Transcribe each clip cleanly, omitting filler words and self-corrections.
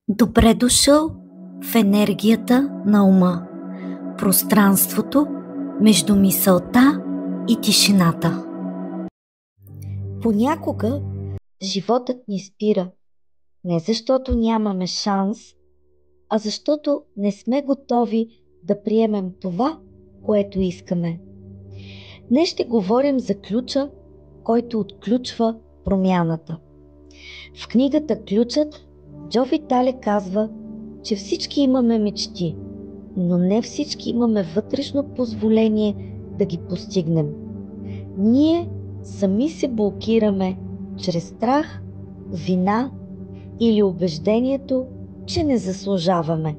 Добре дошъл в енергията на ума, пространството между мисълта и тишината. Понякога животът ни спира, не защото нямаме шанс, а защото не сме готови да приемем това, което искаме. Днес ще говорим за ключа, който отключва промяната. В книгата "Ключът" Джо Витале казва, че всички имаме мечти, но не всички имаме вътрешно позволение да ги постигнем. Ние сами се блокираме чрез страх, вина или убеждението, че не заслужаваме.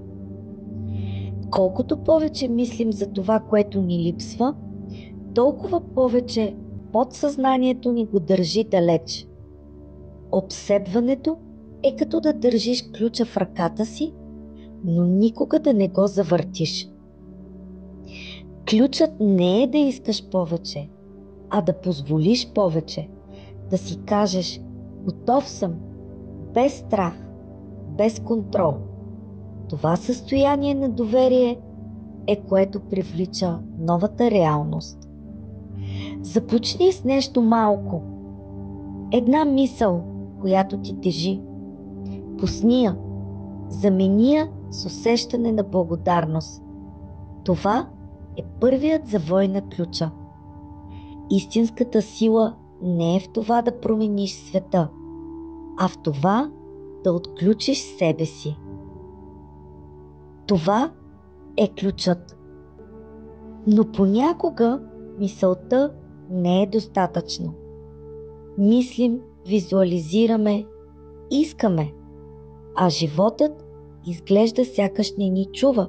Колкото повече мислим за това, което ни липсва, толкова повече подсъзнанието ни го държи далеч. Обсебването е като да държиш ключа в ръката си, но никога да не го завъртиш. Ключът не е да искаш повече, а да позволиш повече, да си кажеш: готов съм, без страх, без контрол. Това състояние на доверие е, което привлича новата реалност. Започни с нещо малко. Една мисъл, която ти тежи. Пусни я, замени я с усещане на благодарност. Това е първият завой на ключа. Истинската сила не е в това да промениш света, а в това да отключиш себе си. Това е ключът. Но понякога мисълта не е достатъчно. Мислим, визуализираме, искаме, а животът изглежда сякаш не ни чува.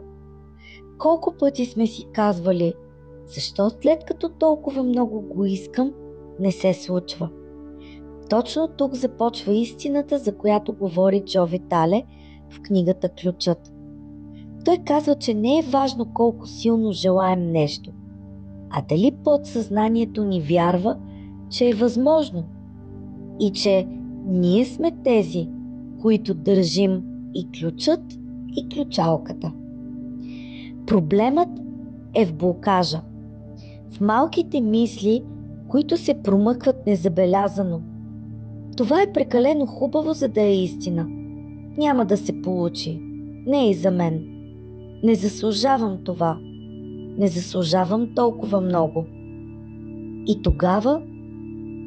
Колко пъти сме си казвали: защо след като толкова много го искам, не се случва? Точно тук започва истината, за която говори Джо Витале в книгата "Ключът". Той казва, че не е важно колко силно желаем нещо, а дали подсъзнанието ни вярва, че е възможно и че ние сме тези, които държим и ключът, и ключалката. Проблемът е в блокажа, в малките мисли, които се промъкват незабелязано. Това е прекалено хубаво, за да е истина. Няма да се получи. Не е и за мен. Не заслужавам това. Не заслужавам толкова много. И тогава,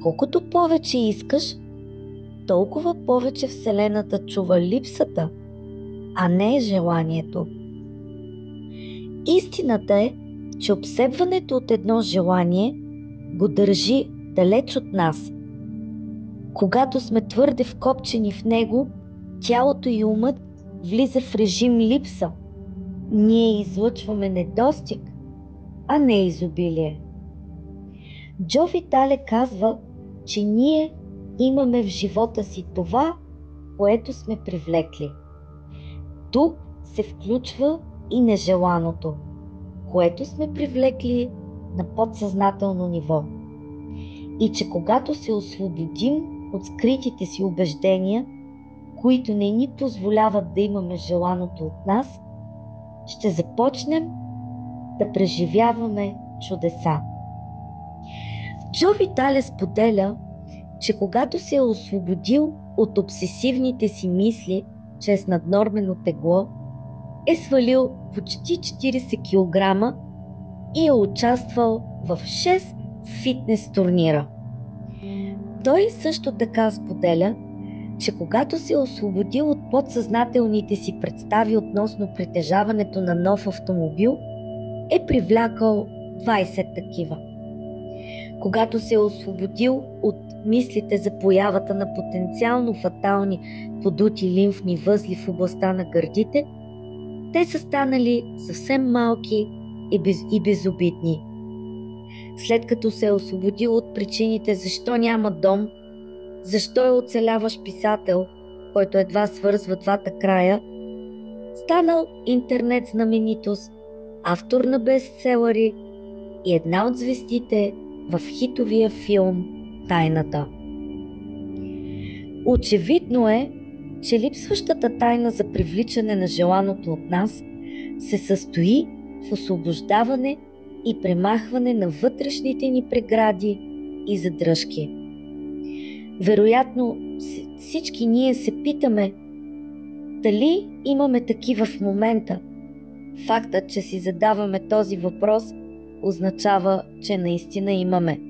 колкото повече искаш, толкова повече Вселената чува липсата, а не желанието. Истината е, че обсебването от едно желание го държи далеч от нас. Когато сме твърде вкопчени в него, тялото и умът влиза в режим липса. Ние излъчваме недостиг, а не изобилие. Джо Витале казва, че ние имаме в живота си това, което сме привлекли. Тук се включва и нежеланото, което сме привлекли на подсъзнателно ниво. И че когато се освободим от скритите си убеждения, които не ни позволяват да имаме желаното от нас, ще започнем да преживяваме чудеса. Джо Витале споделя, че когато се е освободил от обсесивните си мисли чрез наднормено тегло, е свалил почти 40 кг и е участвал в 6 фитнес турнира. Той също така споделя, че когато се е освободил от подсъзнателните си представи относно притежаването на нов автомобил, е привлякал 20 такива. Когато се е освободил от мислите за появата на потенциално фатални подути лимфни възли в областта на гърдите, те са станали съвсем малки и безобидни. След като се е освободил от причините защо няма дом, защо е оцеляващ писател, който едва свързва двата края, станал интернет знаменитост, автор на бестселъри и една от звездите в хитовия филм "Тайната". Очевидно е, че липсващата тайна за привличане на желаното от нас се състои в освобождаване и премахване на вътрешните ни прегради и задръжки. Вероятно всички ние се питаме дали имаме такива в момента. Фактът, че си задаваме този въпрос, означава, че наистина имаме.